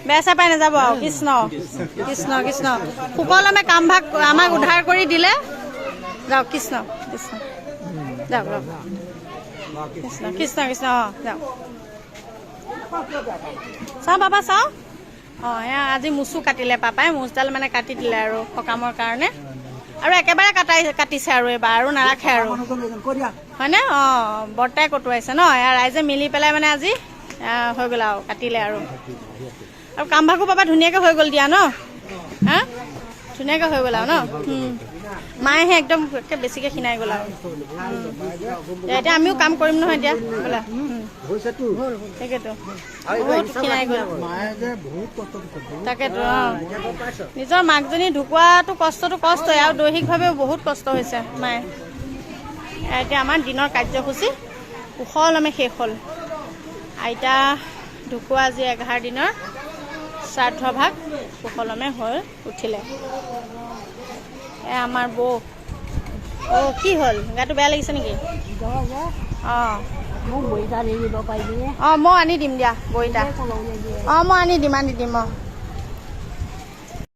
বেয়া চেয়া পাই নাযাব আৰু কৃষ্ণ কৃষ্ণ কৃষ্ণ সুকলমে কাম ভাগ আমাক উদ্ধাৰ কৰি দিলে যাওক কৃষ্ণ কৃষ্ণ যাওক যাওক কৃষ্ণ কৃষ্ণ কৃষ্ণ অঁ যাওক চাওঁ পাপা চাওঁ অঁ এয়া আজি মুচু কাটিলে পাপাই মুচডাল মানে কাটি দিলে আৰু সকামৰ কাৰণে আৰু একেবাৰে কাটিছে আৰু এইবাৰ আৰু নাৰাখে আৰু হয়নে অঁ বৰ্তাই কটোৱাইছে ন এয়া ৰাইজে মিলি পেলাই মানে আজি হৈ গ'ল আৰু কাটিলে আৰু কাম ভাগো পাপা ধুনীয়াকৈ হৈ গ'ল দিয়া ন হা ধুনীয়াকৈ হৈ গ'ল আৰু ন মায়েহে একদম বেছিকৈ খিনাই গ'ল আৰু এতিয়া আমিও কাম কৰিম নহয় এতিয়া বোলা তাকেতো বহুত খিনাই গ'ল তাকেতো অঁ নিজৰ মাকজনী ঢুকুৱাটো কষ্টই আৰু দৈহিকভাৱেও বহুত কষ্ট হৈছে মায়ে এতিয়া আমাৰ দিনৰ কাৰ্যসূচী সুকলমে শেষ হ'ল আইতা ঢুকুৱা আজি 11 দিনৰ শ্ৰাদ্ধ ভাগ সুকলমে হৈ উঠিলে আমাৰ বৌ অঁ কি হ'ল গাটো বেয়া লাগিছে নেকি অঁ অঁ মই আনি দিম দিয়া বইতা অঁ মই আনি দিম অঁ